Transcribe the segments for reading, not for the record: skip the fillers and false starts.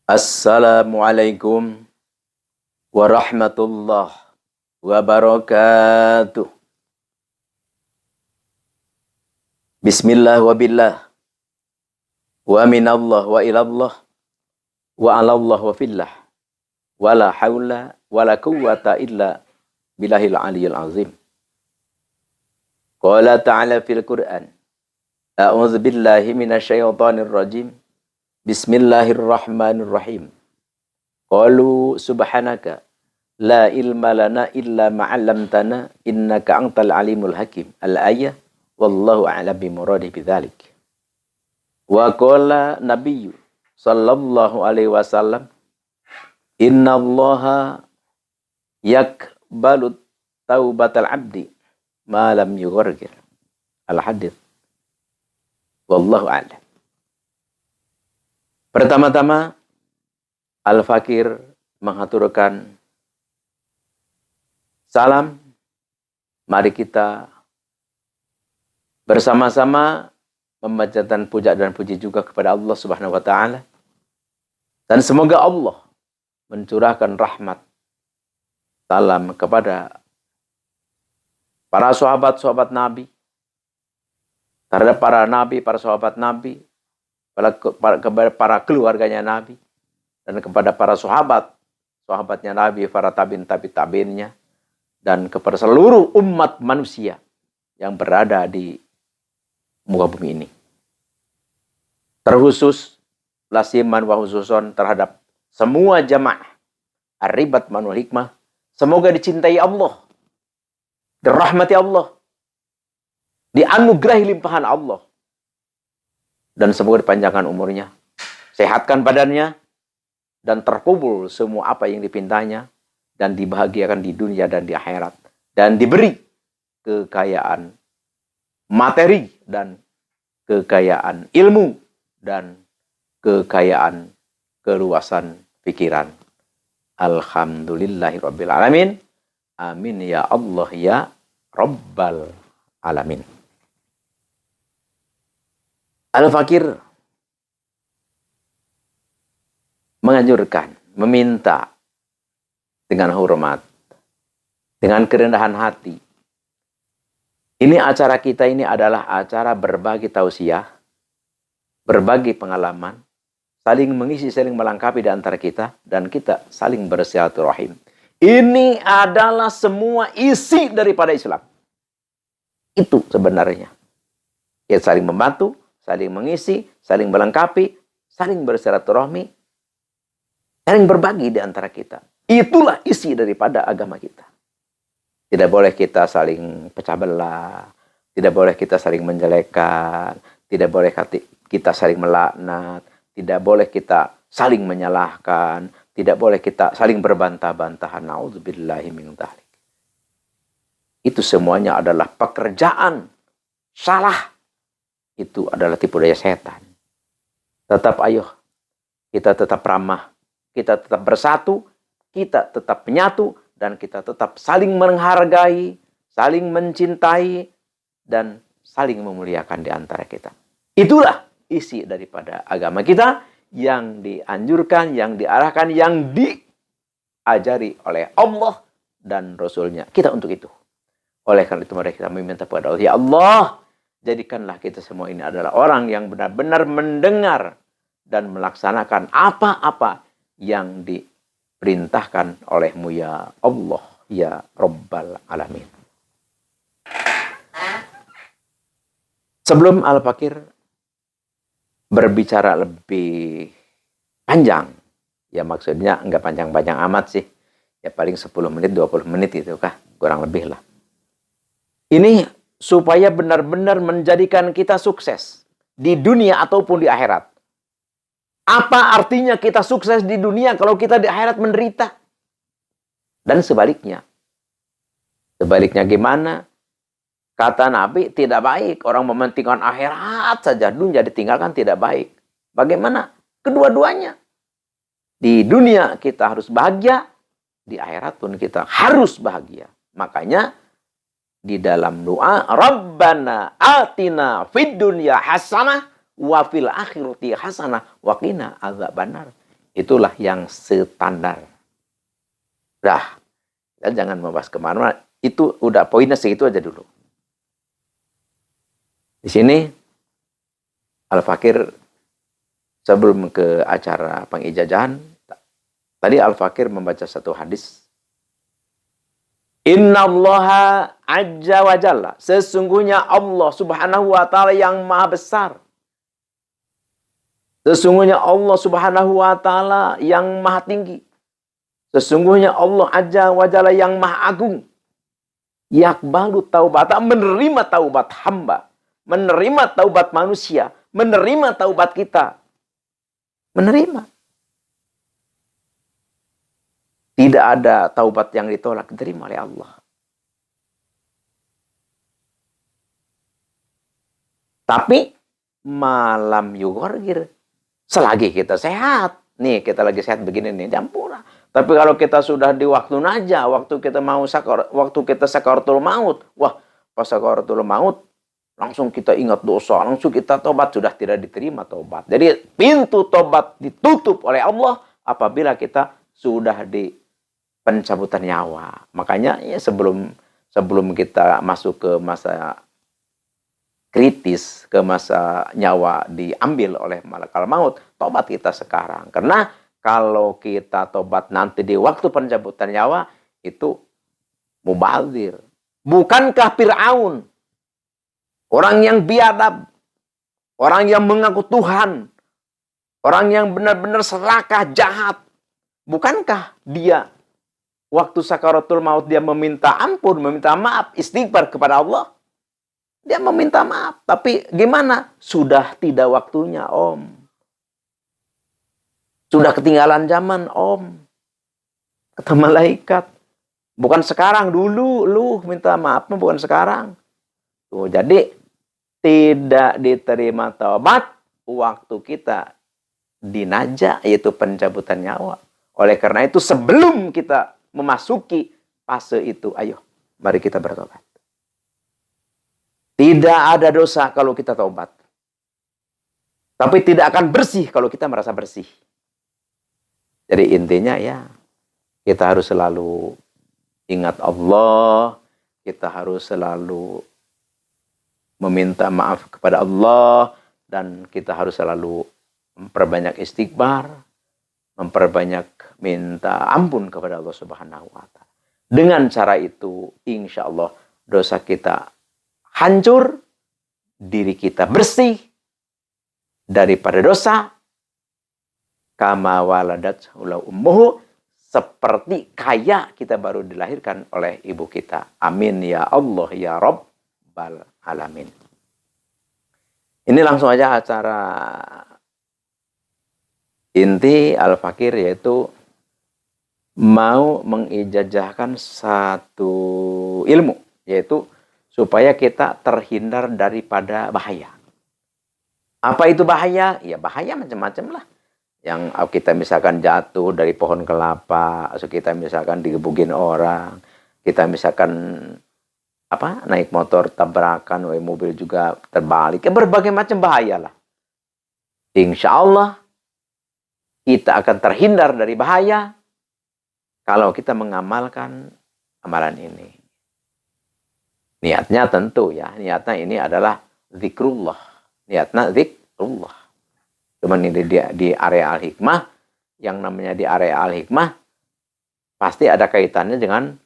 Assalamualaikum warahmatullahi wabarakatuh. Bismillah wa billah wa minallah wa ilallah wa alallah wa fillah wa la hawla wa la quwwata illa billahil aliyil azim. Qala ta'ala fil Qur'an, a'udzu billahi minasyaitonir rajim. Bismillahirrahmanirrahim. Qalu subhanaka la ilma lana illa ma 'allamtana innaka antal alimul hakim. Al-ayah wallahu a'lam bimuradi bidzalik. Wa qala nabiyyu sallallahu alaihi wasallam, innallaha yakbalu taubatal 'abdi ma lam yughargir. Al-hadits. Wallahu a'lam. Pertama-tama, Al-Fakir mengaturkan salam. Mari kita bersama-sama memanjatkan puja dan puji juga kepada Allah Subhanahu wa taala. Dan semoga Allah mencurahkan rahmat salam kepada para sahabat-sahabat Nabi, terhadap para nabi, para sahabat Nabi, kepada para keluarganya Nabi, dan kepada para sahabatnya Nabi, para tabi'innya, dan kepada seluruh umat manusia yang berada di muka bumi ini. Terkhusus lasiman wa khususon terhadap semua jamaah Ar-Ribat Manul Hikmah. Semoga dicintai Allah, dirahmati Allah, dianugerahi limpahan Allah, dan semoga dipanjangkan umurnya, sehatkan badannya, dan terkubul semua apa yang dipintanya, dan dibahagiakan di dunia dan di akhirat, dan diberi kekayaan materi, dan kekayaan ilmu, dan kekayaan keluasan pikiran. Alhamdulillahirabbil alamin. Amin ya Allah ya Rabbal alamin. Al-Fakir menganjurkan, meminta dengan hormat, dengan kerendahan hati. Ini acara kita ini adalah acara berbagi tausiah, berbagi pengalaman, saling mengisi, saling melengkapi di antara kita, dan kita saling bersilaturahim. Ini adalah semua isi daripada Islam. Itu sebenarnya. Ya, saling membantu, saling mengisi, saling melengkapi, saling bersilaturahmi, saling berbagi di antara kita. Itulah isi daripada agama kita. Tidak boleh kita saling pecah belah, tidak boleh kita saling menjelekkan, tidak boleh kita saling melaknat, tidak boleh kita saling menyalahkan, tidak boleh kita saling berbantah-bantahan. Nauzubillahi min dzalik. Itu semuanya adalah pekerjaan salah. Itu adalah tipu daya setan. Tetap ayo, kita tetap ramah, kita tetap bersatu, kita tetap menyatu, dan kita tetap saling menghargai, saling mencintai, dan saling memuliakan di antara kita. Itulah isi daripada agama kita yang dianjurkan, yang diarahkan, yang diajari oleh Allah dan Rasul-Nya. Kita untuk itu. Oleh karena itu mari kita meminta kepada Allah, ya Allah, jadikanlah kita semua ini adalah orang yang benar-benar mendengar dan melaksanakan apa-apa yang diperintahkan oleh-Mu ya Allah, ya Rabbal Alamin. Sebelum Al-Fakir berbicara lebih panjang, ya maksudnya enggak panjang-panjang amat sih, ya paling 10 menit, 20 menit itu kah, kurang lebih lah. Ini supaya benar-benar menjadikan kita sukses di dunia ataupun di akhirat. Apa artinya kita sukses di dunia kalau kita di akhirat menderita? Dan sebaliknya. Sebaliknya gimana? Kata Nabi, tidak baik orang mementingkan akhirat saja, dunia ditinggalkan tidak baik. Bagaimana? Kedua-duanya. Di dunia kita harus bahagia, di akhirat pun kita harus bahagia. Makanya di dalam doa, Rabbana atina fid dunya hasanah wa fil akhirati hasanah wa qina adzabannar. Itulah yang standar. Dah, dan jangan membahas kemana-mana. Itu udah poinnya segitu aja dulu. Di sini Al-Fakir sebelum ke acara pengijazahan, tadi Al-Fakir membaca satu hadis. Innallaha azza wa jalla. Sesungguhnya Allah subhanahu wa ta'ala yang maha besar. Sesungguhnya Allah subhanahu wa ta'ala yang maha tinggi. Sesungguhnya Allah azza wa jalla yang maha agung. Yakbalu taubata, menerima taubat hamba. Menerima taubat manusia. Menerima taubat kita. Menerima. Tidak ada taubat yang ditolak, diterima oleh Allah. Tapi malam yugorgir, selagi kita sehat, nih kita lagi sehat begini nih, jampura. Tapi kalau kita sudah di waktu naja, waktu kita sakaratul maut, wah pas sakaratul maut, langsung kita ingat dosa, langsung kita tobat, sudah tidak diterima tobat. Jadi pintu tobat ditutup oleh Allah apabila kita sudah di pencabutan nyawa. Makanya ya sebelum kita masuk ke masa kritis, ke masa nyawa diambil oleh malakal maut, tobat kita sekarang. Karena kalau kita tobat nanti di waktu pencabutan nyawa, itu mubazir. Bukankah Fir'aun orang yang biadab, orang yang mengaku Tuhan, orang yang benar-benar serakah, jahat, bukankah dia waktu sakaratul maut dia meminta ampun, meminta maaf, istighfar kepada Allah? Dia meminta maaf. Tapi gimana? Sudah tidak waktunya, Om. Sudah ketinggalan zaman, Om. Kata malaikat. Bukan sekarang, dulu lu minta maaf, bukan sekarang. Tuh, jadi tidak diterima taubat waktu kita dinaja, yaitu pencabutan nyawa. Oleh karena itu sebelum kita memasuki fase itu, ayo mari kita bertobat. Tidak ada dosa kalau kita taubat. Tapi tidak akan bersih kalau kita merasa bersih. Jadi intinya ya, kita harus selalu ingat Allah, kita harus selalu meminta maaf kepada Allah, dan kita harus selalu memperbanyak istighfar, memperbanyak minta ampun kepada Allah Subhanahu wa ta'ala. Dengan cara itu, insya Allah dosa kita hancur, diri kita bersih daripada dosa. Kama waladat ummuhu, seperti kaya kita baru dilahirkan oleh ibu kita. Amin ya Allah ya Rabbal alamin. Ini langsung aja acara inti Al-Fakir, yaitu mau mengijazahkan satu ilmu, yaitu supaya kita terhindar daripada bahaya. Apa itu bahaya? Ya bahaya macam-macam lah. Yang kita misalkan jatuh dari pohon kelapa, atau kita misalkan digebukin orang, kita misalkan naik motor tabrakan, mobil juga terbalik, ya berbagai macam bahaya lah. Insya Allah kita akan terhindar dari bahaya kalau kita mengamalkan amalan ini. Niatnya tentu ya, niatnya ini adalah zikrullah. Niatnya zikrullah. Cuman ini di area al-hikmah, yang namanya di area al-hikmah, pasti ada kaitannya dengan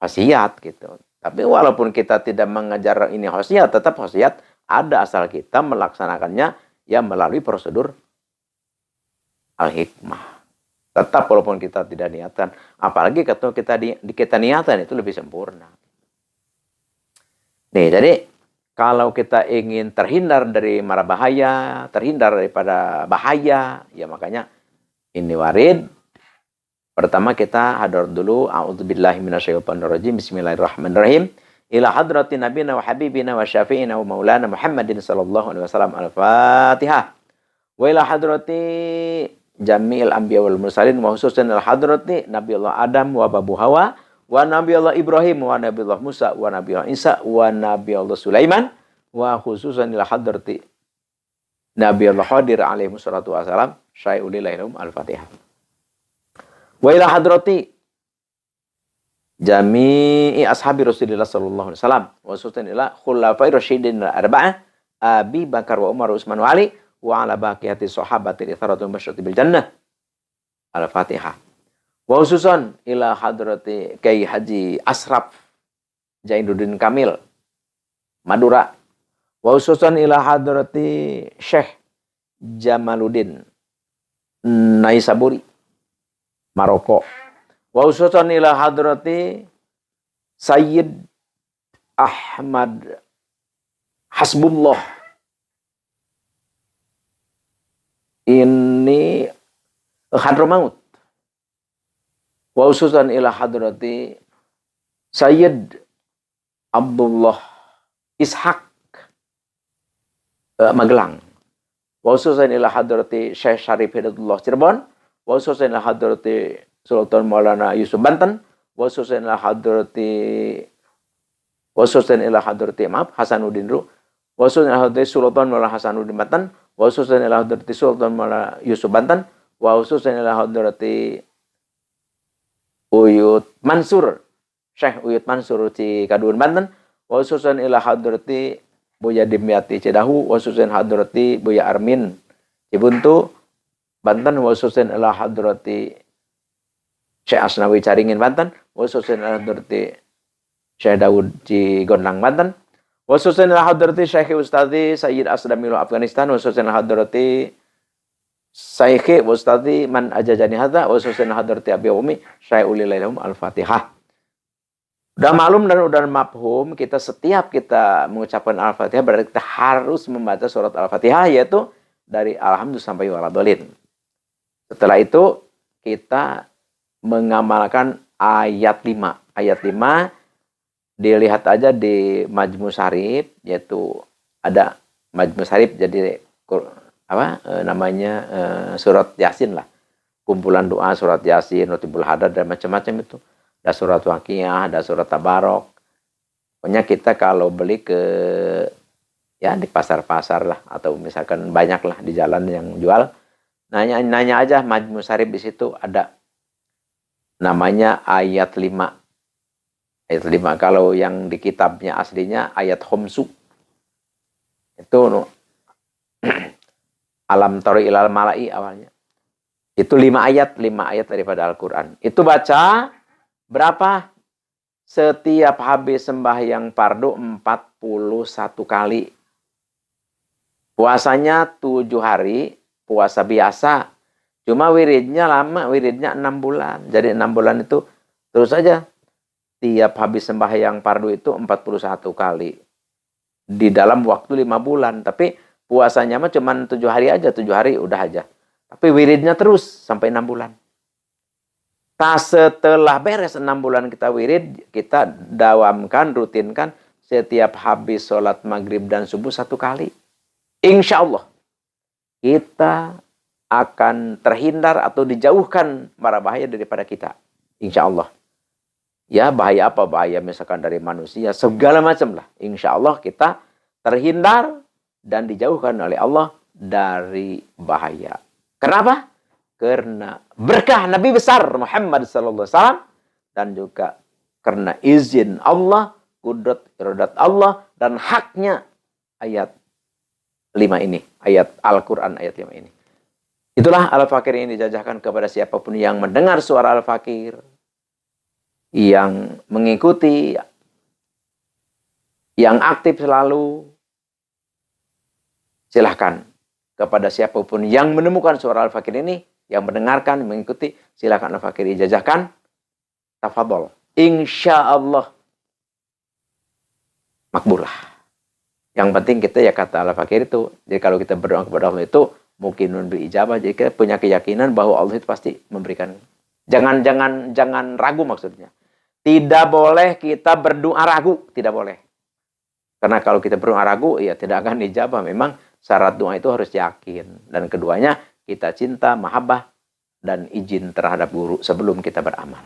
khasiat gitu. Tapi walaupun kita tidak mengejar ini khasiat, tetap khasiat ada asal kita melaksanakannya ya melalui prosedur al-hikmah. Tetap walaupun kita tidak niatan, apalagi kalau kita niatan itu lebih sempurna. Nih, jadi kalau kita ingin terhindar dari mara bahaya, terhindar daripada bahaya, ya makanya ini warid. Pertama kita hadar dulu, a'udzubillahi minasyaitonirrajim, bismillahirrahmanirrahim. Ila hadrati nabiyina wa habibina wa syafi'ina wa maulana Muhammadin sallallahu alaihi wasallam, al-Fatihah. Wa ila hadrati jami'il anbiya wal mursalin wa khususan al hadrati Nabiullah Adam wa Babu Hawa wa Nabiullah Ibrahim wa Nabiullah Musa wa Nabiullah Isa wa Nabiullah Sulaiman wa khususan ila hadrati Nabiullah Khadir alaihi wassalatu wassalam syai'ulilahilhum al-Fatihah. Wa ila hadrati jami'i ashabi Rasulillah sallallahu alaihi wasallam wa sultan ila khulafai rasyidin arba'ah Abi Bakar wa Umar wa Utsman wa Ali wa ala baqiyati sahabati itharatul masyati bil jannah. Al-Fatihah. Wa khususan ila hadrati Kiai Haji Asraf Zainuddin Kamil Madura. Wa khususan ila hadrati Syekh Jamaluddin Naisaburi Maroko. Wa khususan ila hadrati Sayyid Ahmad Hasbullah ini Hadramaut. Wa khususan ila hadrati Sayyid Abdullah Ishaq Magelang. Wa khususan ila hadrati Syekh Syarif Hidayatullah Cirebon. Wa khususan ila hadrati Sultan Maulana Yusuf Banten. Wa khususan ila hadrati Hasanuddin Ru. Wa khususan ila hadrati Sultan Maulana Hasanuddin Banten. Wa khususan ila hadrati Sultan Maulana Yusuf Banten. Wa khususan ila hadrati Uyut Mansur, Syekh Uyut Mansur Cikadun Banten. Wa khususan ila hadrati Buya Dimyati Cidahu. Wa khususan hadrati Buya Armin Cibuntu Banten. Wa khususan ila hadrati Syekh Asnawi Caringin Banten. Wa khususan ila hadrati Syekh Daud Cigondang Banten. Wa khususan ila hadrati Syekh Ustadzi Sayyid Asdamilo Afghanistan. Wa khususan ila hadrati Syekh Ustadzi Man Ajajani Hadza. Wa khususan ila hadrati Abi Umi syai'ulilahilhum al-Fatihah. Udah maklum dan udah mafhum, setiap kita mengucapkan Al-Fatihah berarti kita harus membaca surat Al-Fatihah, yaitu dari Alhamdulillah sampai waladhdallin. Setelah itu kita mengamalkan ayat 5. Ayat 5 dilihat aja di Majmu Syarif, yaitu ada Majmu Syarif jadi surat Yasin lah. Kumpulan doa surat Yasin, Rotibul Hadad dan macam-macam itu. Ada surat Waqiah, ada surat Tabarok. Pokoknya kita kalau beli di pasar-pasar lah, atau misalkan banyak lah di jalan yang jual, nanya aja Majmu Syarif, di situ ada namanya ayat 5. Ayat 5. Kalau yang di kitabnya aslinya ayat khomsu. Itu alam tari ilal mala'i awalnya. Itu 5 ayat daripada Al-Quran. Itu baca berapa? Setiap habis sembahyang fardu 41 kali. Puasanya 7 hari, puasa biasa. Cuma wiridnya lama, wiridnya 6 bulan. Jadi 6 bulan itu terus saja. Tiap habis sembahyang fardu itu 41 kali. Di dalam waktu 5 bulan. Tapi puasanya mah cuma 7 hari aja. 7 hari udah aja. Tapi wiridnya terus sampai 6 bulan. Setelah beres 6 bulan kita wirid, kita dawamkan, rutinkan setiap habis sholat maghrib dan subuh 1 kali. Insya Allah kita akan terhindar atau dijauhkan mara bahaya daripada kita. Insya Allah. Ya, bahaya apa? Bahaya misalkan dari manusia, segala macam lah. Insya Allah kita terhindar dan dijauhkan oleh Allah dari bahaya. Kenapa? Karena berkah Nabi besar Muhammad SAW, dan juga karena izin Allah, kudrat iradat Allah, dan haknya ayat 5 ini. Ayat Al-Quran ayat 5 ini. Itulah Al-Fakir yang dijajahkan kepada siapapun yang mendengar suara Al-Fakir, yang mengikuti, yang aktif selalu. Silahkan kepada siapapun yang menemukan suara Al-Fakir ini, yang mendengarkan, mengikuti, silakan Al-Fakir ijazahkan. Tafadhol. Insya Allah makbulah. Yang penting kita ya kata Al-Fakir itu. Jadi kalau kita berdoa kepada Allah itu mungkin memberi ijabah. Jadi kita punya keyakinan bahwa Allah itu pasti memberikan. Jangan ragu maksudnya. Tidak boleh kita berdoa ragu. Tidak boleh. Karena kalau kita berdoa ragu, ya tidak akan dijabah. Memang syarat doa itu harus yakin. Dan keduanya, kita cinta, mahabbah, dan izin terhadap guru sebelum kita beramal.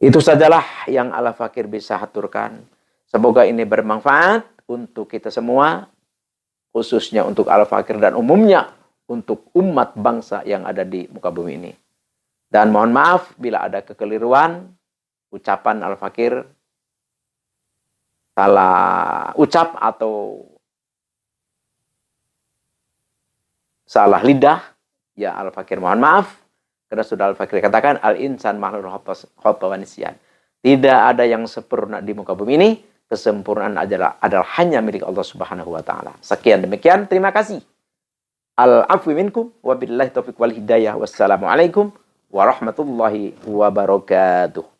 Itu sajalah yang Al-Fakir bisa haturkan. Semoga ini bermanfaat untuk kita semua, khususnya untuk Al-Fakir dan umumnya untuk umat bangsa yang ada di muka bumi ini. Dan mohon maaf bila ada kekeliruan, ucapan Al-Fakir salah ucap atau salah lidah, ya Al-Fakir mohon maaf. Karena sudah Al-Fakir katakan, al-insan mahlul khata wa nisyan. Tidak ada yang sempurna di muka bumi ini. Kesempurnaan adalah hanya milik Allah Subhanahu wa taala. Sekian demikian, terima kasih. Al-afwi minkum wa billahi taufiq wal hidayah. Wassalamualaikum warahmatullahi wabarakatuh.